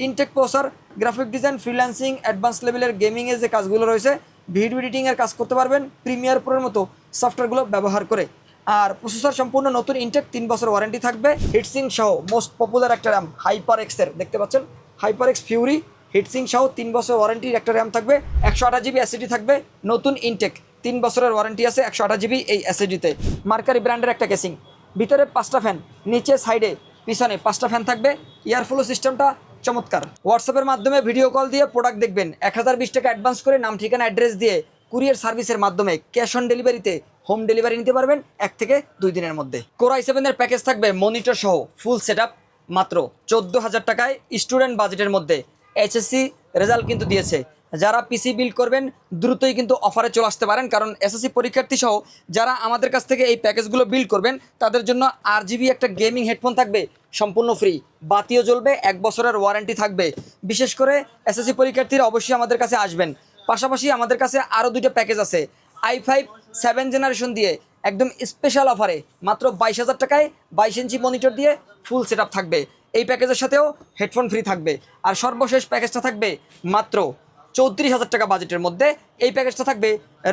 Intact processor, graphic design, freelancing, advance লেভেলের গেমিংয়ের যে কাজগুলো রয়েছে, ভিডিও এডিটিংয়ের কাজ করতে পারবেন প্রিমিয়ার প্রোর মতো সফটওয়্যারগুলো ব্যবহার করে। আর প্রসেসর সম্পূর্ণ নতুন ইনটেক, 3 বছর ওয়ারেন্টি থাকবে। হিটসিং সহ মোস্ট পপুলার একটা র্যাম হাইপার এক্সের দেখতে পাচ্ছেন, হাইপার এক্স ফিউরি হিটসিং সহ 3 বছর ওয়ারেন্টির একটা র্যাম থাকবে। 128 জিবি এসএসডি থাকবে, নতুন ইনটেক, 3 বছরের ওয়ারেন্টি আছে 128 জিবি এই এসএসডিতে। মার্কারি ব্র্যান্ডের একটা কেসিং, ভিতরে 5টা ফ্যান, নিচে সাইডে পিছনে 5টা ফ্যান থাকবে। এয়ারফ্লো সিস্টেমটা চমৎকার। হোয়াটসঅ্যাপের মাধ্যমে ভিডিও কল দিয়ে প্রোডাক্ট দেখবেন, 1020 টাকা অ্যাডভান্স করে নাম ঠিকানা অ্যাড্রেস দিয়ে কুরিয়ার সার্ভিসের মাধ্যমে ক্যাশ অন ডেলিভারিতে হোম ডেলিভারি নিতে পারবেন 1 থেকে 2 দিনের মধ্যে। কোর i7 এর প্যাকেজ থাকবে মনিটর সহ ফুল সেটআপ মাত্র 14,000 টাকায়, স্টুডেন্ট বাজেটের মধ্যে। এইচএসসি রেজাল্ট কিন্তু দিয়েছে, যারা পিসি বিল্ড করবেন দ্রুতই কিন্তু অফারে চলে আসতে পারেন, কারণ এসএসসি পরীক্ষার্থী সহ যারা আমাদের কাছ থেকে এই প্যাকেজগুলো বিল্ড করবেন তাদের জন্য RGB একটা গেমিং হেডফোন থাকবে সম্পূর্ণ ফ্রি, বাতিও জ্বলবে, 1 বছরের ওয়ারেন্টি থাকবে। বিশেষ করে এসএসসি পরীক্ষার্থীরা অবশ্যই আমাদের কাছে আসবেন। পাশাপাশি আমাদের কাছে আরও 2টা প্যাকেজ আছে, i5 7 জেনারেশন দিয়ে একদম স্পেশাল অফারে মাত্র 22,000 টাকায় 22 ইঞ্চি মনিটর দিয়ে ফুল সেটআপ থাকবে। এই প্যাকেজের সাথেও হেডফোন ফ্রি থাকবে। আর সর্বশেষ প্যাকেজটা থাকবে মাত্র 34,000 টাকা বাজেটের মধ্যে। এই প্যাকেজটা থাকবে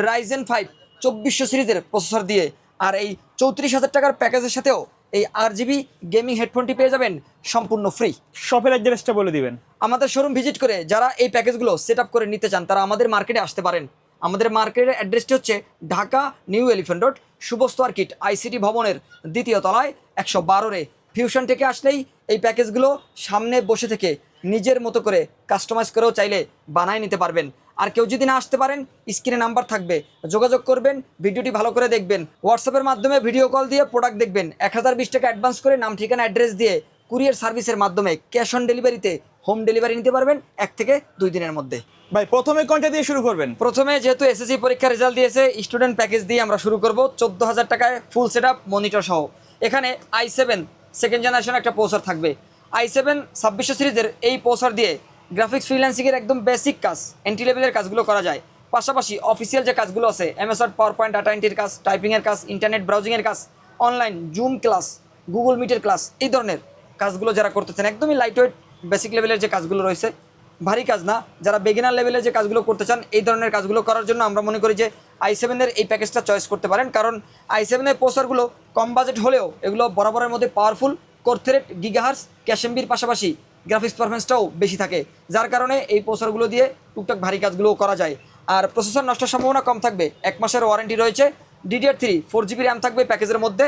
Ryzen 5 2400 সিরিজের প্রসেসর দিয়ে। আর এই 34,000 টাকার প্যাকেজের সাথেও এই RGB গেমিং হেডফোনটি পেয়ে যাবেন সম্পূর্ণ ফ্রি। শপের অ্যাড্রেসটা বলে দিবেন। আমাদের শোরুম ভিজিট করে যারা এই প্যাকেজগুলো সেট আপ করে নিতে চান তারা আমাদের মার্কেটে আসতে পারেন। আমাদের মার্কেটের অ্যাড্রেসটি হচ্ছে Dhaka new elephant road, শুভস্ত আর্কিট ICT ভবনের 2য় তলায় 112 ফিউশন থেকে আসলেই এই প্যাকেজগুলো সামনে বসে থেকে নিজের মতো করে কাস্টমাইজ করেও চাইলে বানায় নিতে পারবেন। আর কেউ যদি না আসতে পারেন, স্ক্রিনে নাম্বার থাকবে, যোগাযোগ করবেন, ভিডিওটি ভালো করে দেখবেন, হোয়াটসঅ্যাপের মাধ্যমে ভিডিও কল দিয়ে প্রোডাক্ট দেখবেন, 1020 টাকা অ্যাডভান্স করে নাম ঠিকানা অ্যাড্রেস দিয়ে কুরিয়ার সার্ভিসের মাধ্যমে ক্যাশ অন ডেলিভারিতে হোম ডেলিভারি নিতে পারবেন 1 থেকে 2 দিনের মধ্যে। ভাই প্রথমে কোনটা দিয়ে শুরু করবেন? প্রথমে যেহেতু এসএসসি পরীক্ষার রেজাল্ট দিয়েছে, স্টুডেন্ট প্যাকেজ দিয়ে আমরা শুরু করব 14,000 টাকায় ফুল সেটআপ মনিটর সহ। এখানে i7 সেকেন্ড জেনারেশন একটা প্রসেসর থাকবে। i7 2600 সিরিজের এই প্রসেসর দিয়ে গ্রাফিক্স ফ্রিল্যান্সিংয়ের একদম বেসিক কাজ, এন্ট্রি লেভেলের কাজগুলো করা যায়। পাশাপাশি অফিসিয়াল যে কাজগুলো আছে, MS word, PowerPoint, data এন্ট্রির কাজ, টাইপিংয়ের কাজ, ইন্টারনেট ব্রাউজিংয়ের কাজ, অনলাইন জুম ক্লাস, গুগল মিটের ক্লাস, এই ধরনের কাজগুলো যারা করতেছেন, একদমই লাইটওয়েট বেসিক লেভেলের যে কাজগুলো রয়েছে, ভারী কাজ না, যারা বেগিনার লেভেলে যে কাজগুলো করতে চান, এই ধরনের কাজগুলো করার জন্য আমরা মনে করি যে i7 এর এই প্যাকেজটা চয়েস করতে পারেন। কারণ i7 এর প্রসেসরগুলো কম বাজেট হলেও এগুলো বরাবরের মধ্যে পাওয়ারফুল, কোর থ্রেড, গিগাহার্স, ক্যাশএমবির পাশাপাশি গ্রাফিক্স পারফরমেন্সটাও বেশি থাকে, যার কারণে এই প্রসেসরগুলো দিয়ে টুকটাক ভারী কাজগুলোও করা যায়। আর প্রসেসর নষ্টের সম্ভাবনা কম থাকবে, 1 মাসের ওয়ারেন্টি রয়েছে। DDR3 4GB র্যাম থাকবে প্যাকেজের মধ্যে,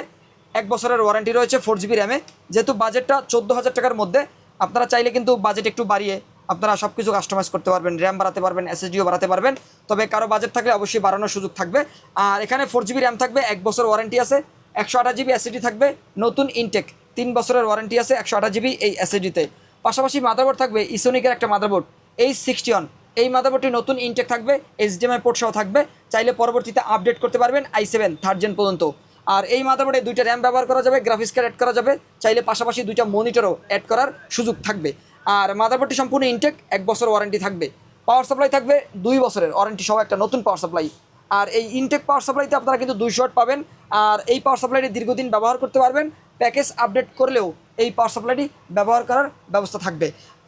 1 বছরের ওয়ারেন্টি রয়েছে 4GB র্যামে। যেহেতু বাজেটটা 14,000 টাকার মধ্যে, আপনারা চাইলে কিন্তু বাজেট একটু বাড়িয়ে আপনারা সব কিছু কাস্টমাইজ করতে পারবেন, র্যাম বাড়াতে পারবেন, SSDও বাড়াতে পারবেন। তবে কারো বাজেট থাকলে অবশ্যই বাড়ানোর সুযোগ থাকবে। আর এখানে 4GB র্যাম থাকবে, 1 বছর ওয়ারেন্টি আছে, 128 জিবি এসএসডি থাকবে, নতুন ইনটেক, 3 বছরের ওয়ারেন্টি আছে 128 জিবি এই এসএসডিতে। পাশাপাশি মাদারবোর্ড থাকবে ইসোনিকের একটা মাদারবোর্ড H61, এই মাদারবোর্ডটি নতুন ইনটেক থাকবে, HDMI পোর্ট সহ থাকবে, চাইলে পরবর্তীতে আপডেট করতে পারবেন i7 3rd জেন পর্যন্ত। আর এই মাদারবোর্ডে 2টা র্যাম ব্যবহার করা যাবে, গ্রাফিক্স কার্ড অ্যাড করা যাবে, চাইলে পাশাপাশি 2টা মনিটরও অ্যাড করার সুযোগ থাকবে। আর মাদারবোর্ডটি সম্পূর্ণ ইনটেক, 1 বছর ওয়ারেন্টি থাকবে। পাওয়ার সাপ্লাই থাকবে 2 বছরের ওয়ারেন্টি সহ একটা নতুন পাওয়ার সাপ্লাই। আর এই ইনটেক পাওয়ার সাপ্লাইতে আপনারা কিন্তু 200 ওয়াট পাবেন। আর এই পাওয়ার সাপ্লাইটি দীর্ঘদিন ব্যবহার করতে পারবেন, প্যাকেজ আপডেট করলেও এই পাওয়ার সাপ্লাইটি ব্যবহার করার ব্যবস্থা থাকবে।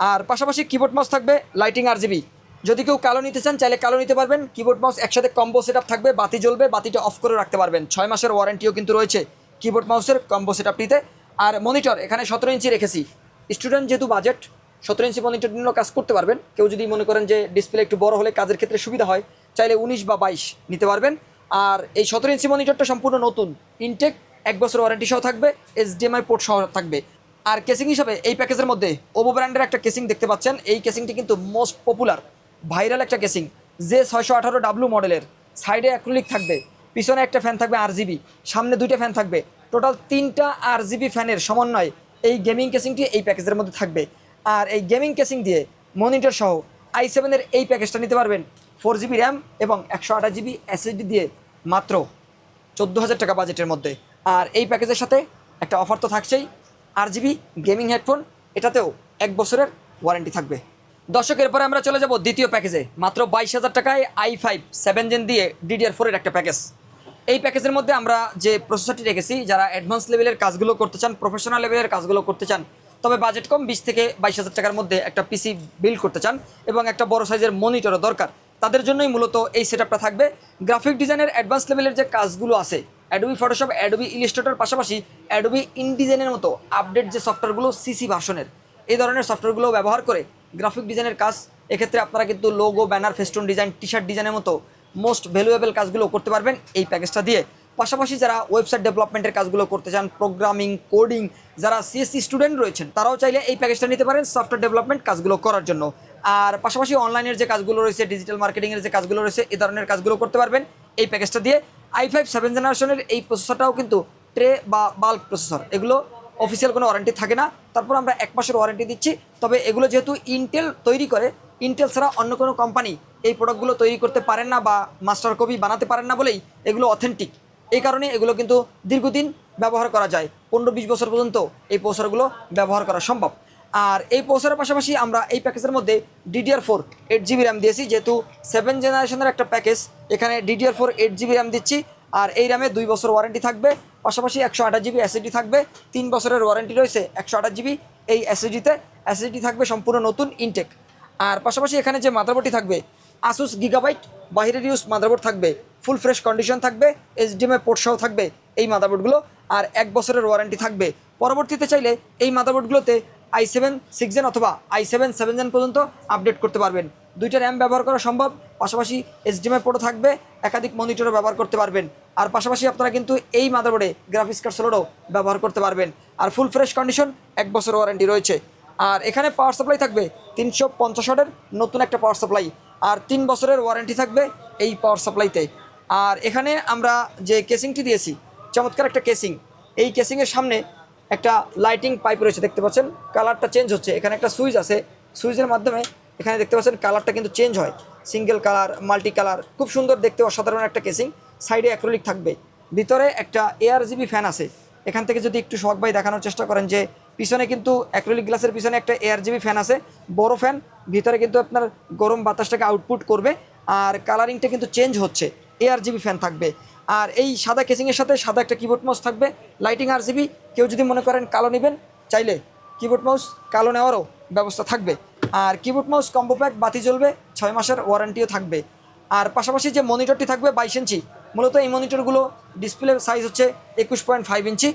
আর পাশাপাশি কিবোর্ড মাউস থাকবে লাইটিং RGB, যদি কেউ কালো নিতে চান চাইলে কালো নিতে পারবেন। কিবোর্ড মাউস একসাথে কম্বো সেটআপ থাকবে, বাতি জ্বলবে, বাতিটা অফ করে রাখতে পারবেন। 6 মাসের ওয়ারেন্টিও কিন্তু রয়েছে কিবোর্ড মাউসের কম্বো সেটআপটিতে। আর মনিটর এখানে 17 ইঞ্চি রেখেছি, স্টুডেন্ট যেহেতু বাজেট 17 ইঞ্চি মনিটর নিয়েও কাজ করতে পারবেন। কেউ যদি মনে করেন যে ডিসপ্লে একটু বড় হলে কাজের ক্ষেত্রে সুবিধা হয়, চাইলে 19 বা 22 নিতে পারবেন। আর এই 17 ইঞ্চি মনিটরটা সম্পূর্ণ নতুন ইনটেক, 1 বছর ওয়ারেন্টি সহ থাকবে, HDMI পোর্ট সহ থাকবে। আর কেসিং হিসাবে এই প্যাকেজের মধ্যে ওভো ব্র্যান্ডের একটা কেসিং দেখতে পাচ্ছেন। এই কেসিংটি কিন্তু মোস্ট পপুলার ভাইরাল একটা কেসিং, J618W মডেলের। সাইডে অ্যাক্রিলিক থাকবে, পিছনে একটা ফ্যান থাকবে RGB, সামনে 2টা ফ্যান থাকবে, টোটাল 3টা RGB ফ্যানের সমন্বয় এই গেমিং কেসিংটি এই প্যাকেজের মধ্যে থাকবে। আর এই গেমিং কেসিং দিয়ে মনিটর সহ i7 এর এই প্যাকেজটা নিতে পারবেন 4GB র্যাম এবং 128 জিবি এসএসডি দিয়ে মাত্র 14,000 টাকা বাজেটের মধ্যে। আর এই প্যাকেজের সাথে একটা অফার তো থাকছেই, RGB গেমিং হেডফোন, এটাতেও 1 বছরের ওয়ারেন্টি থাকবে। দর্শক, এরপরে আমরা চলে যাব দ্বিতীয় প্যাকেজে, মাত্র 22,000 টাকায় i5 7 জেন দিয়ে DDR4 এর একটা প্যাকেজ। এই প্যাকেজের মধ্যে আমরা যে প্রসেসরটি রেখেছি, যারা অ্যাডভান্স লেভেলের কাজগুলো করতে চান, প্রফেশনাল লেভেলের কাজগুলো করতে চান, তবে বাজেট কম 20 থেকে 22,000 টাকার মধ্যে একটা পিসি বিল্ড করতে চান এবং একটা বড় সাইজের মনিটরও দরকার, তাদের জন্যই মূলত এই সেটআপটা থাকবে। গ্রাফিক ডিজাইনের অ্যাডভান্স লেভেলের যে কাজগুলো আছে, অ্যাডোবি ফটোশপ, অ্যাডোবি ইলাস্ট্রেটর, পাশাপাশি অ্যাডোবি ইনডিজাইনের মতো আপডেট যে সফটওয়্যারগুলো সিসি ভার্সনের, এই ধরনের সফটওয়্যারগুলো ব্যবহার করে গ্রাফিক ডিজাইনের কাজ, এক্ষেত্রে আপনারা কিন্তু logo, banner, festoon design, T shirt ডিজাইনের মতো মোস্ট ভ্যালুয়েবল কাজগুলো করতে পারবেন এই প্যাকেজটা দিয়ে। পাশাপাশি যারা ওয়েবসাইট ডেভেলপমেন্টের কাজগুলো করতে চান, প্রোগ্রামিং, কোডিং, যারা সিএসসি স্টুডেন্ট রয়েছেন, তারাও চাইলে এই প্যাকেজটা নিতে পারেন সফটওয়্যার ডেভেলপমেন্ট কাজগুলো করার জন্য। আর পাশাপাশি অনলাইনের যে কাজগুলো রয়েছে, ডিজিটাল মার্কেটিংয়ের যে কাজগুলো রয়েছে, এই ধরনের কাজগুলো করতে পারবেন এই প্যাকেজটা দিয়ে। i5 7th জেনারেশনের এই প্রসেসরটাও কিন্তু ট্রে বা বাল্ক প্রসেসর, এগুলো অফিসিয়াল কোনো ওয়ারেন্টি থাকে না, তারপর আমরা 1 মাসের ওয়ারেন্টি দিচ্ছি। তবে এগুলো যেহেতু ইন্টেল তৈরি করে, ইন্টেল ছাড়া অন্য কোনো কোম্পানি এই প্রোডাক্টগুলো তৈরি করতে পারেন না বা মাস্টার কপি বানাতে পারেন না বলেই এগুলো অথেন্টিক। এই কারণে এগুলো কিন্তু দীর্ঘদিন ব্যবহার করা যায়, 15-20 বছর পর্যন্ত এই প্রসেসরগুলো ব্যবহার করা সম্ভব। আর এই প্রসেসরের পাশাপাশি আমরা এই প্যাকেজের মধ্যে DDR4 8GB র্যাম দিয়েছি, যেহেতু 7th জেনারেশনের একটা প্যাকেজ, এখানে DDR4 8GB র্যাম দিচ্ছি। আর এই র্যামে 2 বছর ওয়ারেন্টি থাকবে, পাশাপাশি 128GB SSD থাকবে, 3 বছরের ওয়ারেন্টি রয়েছে 128GB এই SSDতে। SSD থাকবে সম্পূর্ণ নতুন ইনটেক। আর পাশাপাশি এখানে যে মাদারবোর্ডটি থাকবে, আসুস গিগাবাইট বাইরের ইউজ মাদারবোর্ড থাকবে, ফুল ফ্রেশ কন্ডিশন থাকবে, HDMI পোর্ট সহ থাকবে এই মাদারবোর্ডগুলো, আর 1 বছরের ওয়ারেন্টি থাকবে। পরবর্তীতে চাইলে এই মাদারবোর্ডগুলোতে i7 6 জেন অথবা i7 7 জেন পর্যন্ত আপডেট করতে পারবেন। 2টা র্যাম ব্যবহার করা সম্ভব, পাশাপাশি HDMI পোর্টও থাকবে, একাধিক মনিটরও ব্যবহার করতে পারবেন। আর পাশাপাশি আপনারা কিন্তু এই মাদারবোর্ডে গ্রাফিক্স কার্ড স্লটও ব্যবহার করতে পারবেন। আর ফুল ফ্রেশ কন্ডিশন, 1 বছর ওয়ারেন্টি রয়েছে। আর এখানে পাওয়ার সাপ্লাই থাকবে 350 ওয়াটের নতুন একটা পাওয়ার সাপ্লাই, আর 3 বছরের ওয়ারেন্টি থাকবে এই পাওয়ার সাপ্লাইতে। আর এখানে আমরা যে কেসিংটি দিয়েছি, চমৎকার একটা কেসিং, এই কেসিংয়ের সামনে একটা লাইটিং পাইপ রয়েছে, দেখতে পাচ্ছেন কালারটা চেঞ্জ হচ্ছে। এখানে একটা সুইচ আছে, সুইচের মাধ্যমে এখানে দেখতে পাচ্ছেন কালারটা কিন্তু চেঞ্জ হয়, সিঙ্গেল কালার, মাল্টি কালার, খুব সুন্দর দেখতে, অসাধারণ একটা কেসিং। সাইডে অ্যাক্রিলিক থাকবে, ভিতরে একটা ARGB ফ্যান আছে। এখান থেকে যদি একটু শখ ভাই দেখানোর চেষ্টা করেন যে পিছনে কিন্তু অ্যাক্রিলিক গ্লাসের পিছনে একটা ARGB ফ্যান আছে, বড় ফ্যান, ভিতরে কিন্তু আপনার গরম বাতাসটাকে আউটপুট করবে। আর কালারিংটা কিন্তু চেঞ্জ হচ্ছে, ARGB ফ্যান থাকবে। আর এই সাদা কেসিংয়ের সাথে সাদা একটা কিবোর্ড মাউস থাকবে, লাইটিং RGB। কেউ যদি মনে করেন কালো নেবেন, চাইলে কিবোর্ড মাউস কালো নেওয়ারও ব্যবস্থা থাকবে। আর কিবোর্ড মাউস কম্বো প্যাক, বাতি জ্বলবে, 6 মাসের ওয়ারেন্টিও থাকবে। আর পাশাপাশি যে মনিটরটি থাকবে 22 ইঞ্চি, মূলত এই মনিটরগুলো ডিসপ্লে সাইজ হচ্ছে 21.5 ইঞ্চি।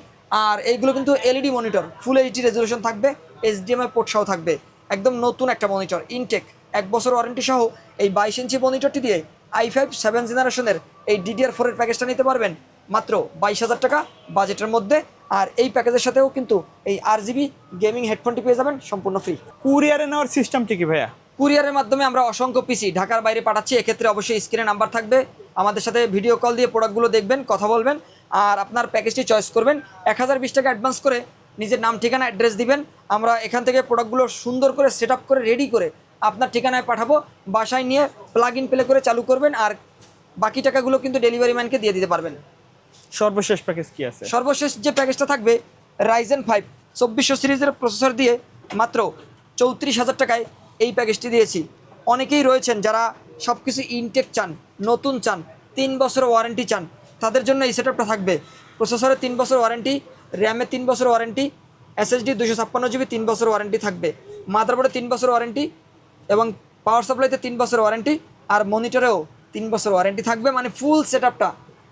আর এইগুলো কিন্তু LED মনিটর, ফুল HD রেজলিউশন থাকবে, HDMI পোর্ট সহ থাকবে, একদম নতুন একটা মনিটর ইনটেক। 1 বছর ওয়ারেন্টি সহ এই 22 ইঞ্চি মনিটরটি দিয়ে i5 7 জেনারেশনের এই DDR4 এর প্যাকেজটা নিতে পারবেন মাত্র 22,000 টাকা বাজেটের মধ্যে। আর এই প্যাকেজের সাথেও কিন্তু এই RGB গেমিং হেডফোনটি পেয়ে যাবেন সম্পূর্ণ ফ্রি। কুরিয়ারে নেওয়ার সিস্টেমটি কি ভাইয়া? কুরিয়ারের মাধ্যমে আমরা অসংখ্য পিসি ঢাকার বাইরে পাঠাচ্ছি। এক্ষেত্রে অবশ্যই স্ক্রিনে নাম্বার থাকবে, আমাদের সাথে ভিডিও কল দিয়ে প্রোডাক্টগুলো দেখবেন, কথা বলবেন, আর আপনার প্যাকেজটি চয়েস করবেন। 1020 টাকা অ্যাডভান্স করে নিজের নাম, ঠিকানা, অ্যাড্রেস দিবেন। আমরা এখান থেকে প্রোডাক্টগুলো সুন্দর করে সেট আপ করে রেডি করে আপনার ঠিকানায় পাঠাবো, বাসায় নিয়ে প্লাগ ইন প্লে করে চালু করবেন। আর বাকি টাকাগুলো কিন্তু ডেলিভারি ম্যানকে দিয়ে দিতে পারবেন। সর্বশেষ প্যাকেজ কি আছে? সর্বশেষ যে প্যাকেজটা থাকবে, Ryzen 5 2400 সিরিজের প্রসেসর দিয়ে মাত্র 34,000 টাকায় এই প্যাকেজটি দিয়েছি। অনেকেই রয়েছেন যারা সব কিছু ইনটেক চান, নতুন চান, 3 বছর ওয়ারেন্টি চান, তাদের জন্য এই সেটআপটা থাকবে। প্রসেসরে 3 বছর ওয়ারেন্টি, র্যামে 3 বছর ওয়ারেন্টি, SSD 256GB 3 বছর ওয়ারেন্টি থাকবে, মাদারবোর্ডে 3 বছর ওয়ারেন্টি এবং পাওয়ার সাপ্লাইতে 3 বছর ওয়ারেন্টি, আর মনিটরেও 3 বছর ওয়ারেন্টি থাকবে। মানে ফুল সেটআপটা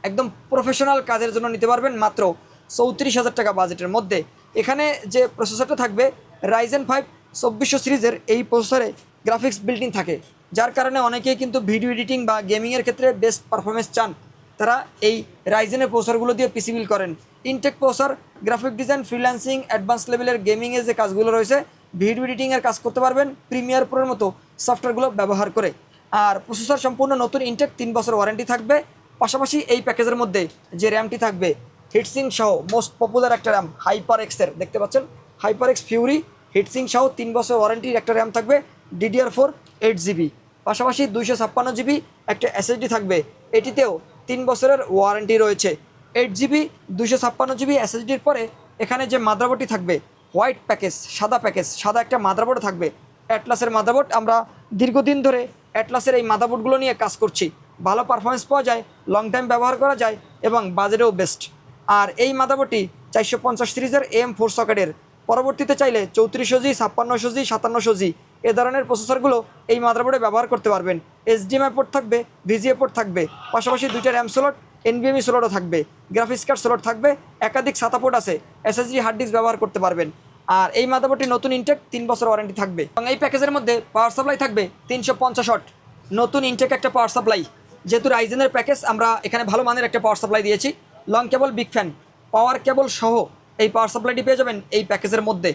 একদম প্রফেশনাল কাজের জন্য নিতে পারবেন মাত্র 34,000 টাকা বাজেটের মধ্যে। এখানে যে প্রসেসরটা থাকবে Ryzen 5 2400 সিরিজের, এই প্রসেসরে গ্রাফিক্স বিল্ট-ইন থাকে, যার কারণে অনেকেই কিন্তু ভিডিও এডিটিং বা গেমিংয়ের ক্ষেত্রে বেস্ট পারফরমেন্স চান, তারা এই রাইজেনের প্রসেসরগুলো দিয়ে পিসি বিল্ড করেন। Intact processor, graphic design, freelancing, advance লেভেলের গেমিংয়ের যে কাজগুলো রয়েছে, ভিডিও এডিটিংয়ের কাজ করতে পারবেন প্রিমিয়ার প্রোর মতো সফটওয়্যারগুলো ব্যবহার করে। আর প্রসেসর সম্পূর্ণ নতুন ইনটেক, 3 বছর ওয়ারেন্টি থাকবে। পাশাপাশি এই প্যাকেজের মধ্যে যে র্যামটি থাকবে, হিটসিং সহ মোস্ট পপুলার একটা র্যাম HyperX-এর, দেখতে পাচ্ছেন HyperX Fury হিটসিং সহ 3 বছর ওয়ারেন্টির একটা র্যাম থাকবে, DDR4 8GB। পাশাপাশি 256GB একটা SSD থাকবে, এটিতেও 3 বছরের ওয়ারেন্টি রয়েছে। 8GB 256GB SSDর পরে এখানে যে মাদারবোর্ডটি থাকবে, হোয়াইট প্যাকেজ, সাদা প্যাকেজ, সাদা একটা মাদারবোর্ড থাকবে, অ্যাটলাসের মাদারবোর্ড। আমরা দীর্ঘদিন ধরে অ্যাটলাসের এই মাদারবোর্ডগুলো নিয়ে কাজ করছি, ভালো পারফরমেন্স পাওয়া যায়, লং টাইম ব্যবহার করা যায় এবং বাজেটেও বেস্ট। আর এই মাদারবোর্ডটি 450 সিরিজের AM4 সকেটের পরবর্তীতে চাইলে 3400G, 5600G, 5700G এ ধরনের প্রসেসরগুলো এই মাদারবোর্ডে ব্যবহার করতে পারবেন। HDMI পোর্ট থাকবে, VGA পোর্ট থাকবে, পাশাপাশি 2টা র্যাম স্লট, NVMe স্লটও থাকবে, গ্রাফিক্স কার্ড স্লট থাকবে, একাধিক SATA পোর্ট আছে, SSD হার্ড ডিস্ক ব্যবহার করতে পারবেন। আর এই মাদারবোর্ডটি নতুন ইনটেক 3 বছর ওয়ারেন্টি থাকবে এবং এই প্যাকেজের মধ্যে পাওয়ার সাপ্লাই থাকবে 350 ওয়াট, নতুন ইনটেক একটা পাওয়ার সাপ্লাই। যেহেতু রাইজেনের প্যাকেজ আমরা এখানে ভালো মানের একটা পাওয়ার সাপ্লাই দিয়েছি, লং কেবল, বিগ ফ্যান, পাওয়ার কেবল সহ এই পাওয়ার সাপ্লাইটি পেয়ে যাবেন এই প্যাকেজের মধ্যে।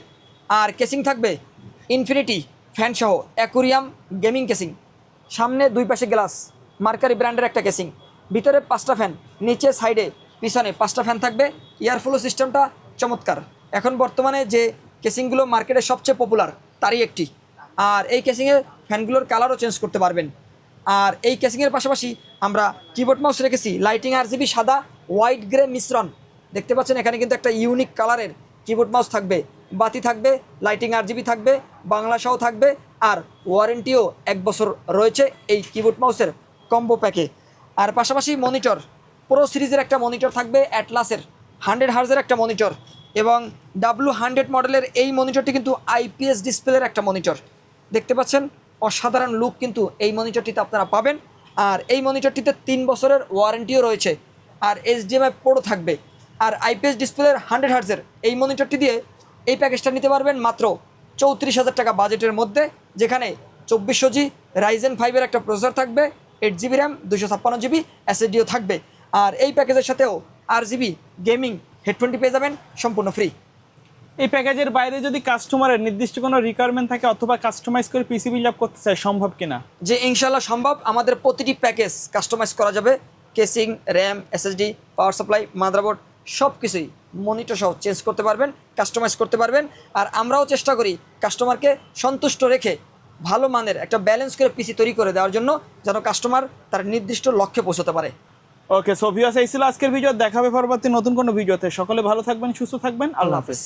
আর কেসিং থাকবে ইনফিনিটি ফ্যান সহ অ্যাকুরিয়াম গেমিং কেসিং, সামনে 2 পাশে গ্লাস, মার্কারি ব্র্যান্ডের একটা কেসিং, ভিতরে 5টা ফ্যান, নিচে সাইডে পিছনে 5টা ফ্যান থাকবে। এয়ারফ্লো সিস্টেমটা চমৎকার, এখন বর্তমানে যে কেসিংগুলো মার্কেটে সবচেয়ে পপুলার তারই একটি। আর এই কেসিংয়ের ফ্যানগুলোর কালারও চেঞ্জ করতে পারবেন। আর এই কেসিংয়ের পাশাপাশি আমরা কিবোর্ড মাউস রেখেছি লাইটিং RGB সাদা হোয়াইট গ্রে মিশ্রণ, দেখতে পাচ্ছেন এখানে কিন্তু একটা ইউনিক কালারের কিবোর্ড মাউস থাকবে, বাতি থাকবে, লাইটিং RGB থাকবে, বাংলা সহ থাকবে, আর ওয়ারেন্টিও 1 বছর রয়েছে এই কিবোর্ড মাউসের কম্বো প্যাকে। আর পাশাপাশি মনিটর, প্রো সিরিজের একটা মনিটর থাকবে, অ্যাটলাসের 100 হার্জের একটা মনিটর, এবং W100 মডেলের এই মনিটরটি কিন্তু IPS ডিসপ্লের একটা মনিটর, দেখতে পাচ্ছেন অসাধারণ লুক কিন্তু এই মনিটরটিতে আপনারা পাবেন। আর এই মনিটরটিতে 3 বছরের ওয়ারেন্টিও রয়েছে, আর HDMI পোর্টও থাকবে। আর IPS ডিসপ্লের 100 হার্জের এই মনিটরটি দিয়ে এই প্যাকেজটা নিতে পারবেন মাত্র 34,000 টাকা বাজেটের মধ্যে, যেখানে 2400G রাইজেন 5-এর একটা প্রসেসর থাকবে, 8GB র্যাম, 256GB SSDও থাকবে। আর এই প্যাকেজের সাথেও RGB গেমিং হেডফোনটি পেয়ে যাবেন সম্পূর্ণ ফ্রি। এই প্যাকেজের বাইরে যদি কাস্টমারের নির্দিষ্ট কোনো রিকোয়ারমেন্ট থাকে অথবা কাস্টমাইজ করে পিসি বিল্ড আপ করতে চায়, সম্ভব কিনা? যে ইনশাল্লাহ সম্ভব, আমাদের প্রতিটি প্যাকেজ কাস্টমাইজ করা যাবে। Casing, RAM, SSD, power supply, motherboard সব কিছুই মনিটর সহ চেঞ্জ করতে পারবেন, কাস্টমাইজ করতে পারবেন। আর আমরাও চেষ্টা করি কাস্টমারকে সন্তুষ্ট রেখে ভালো মানের একটা ব্যালেন্স করে পিসি তৈরি করে দেওয়ার জন্য, যেন কাস্টমার তার নির্দিষ্ট লক্ষ্যে পৌঁছতে পারে। ওকে, সো ভিউয়ার্স, এই ছিল আজকের ভিডিও। দেখা হবে পরবর্তী নতুন কোনো ভিডিওতে। সকলে ভালো থাকবেন, সুস্থ থাকবেন, আল্লাহ হাফেজ।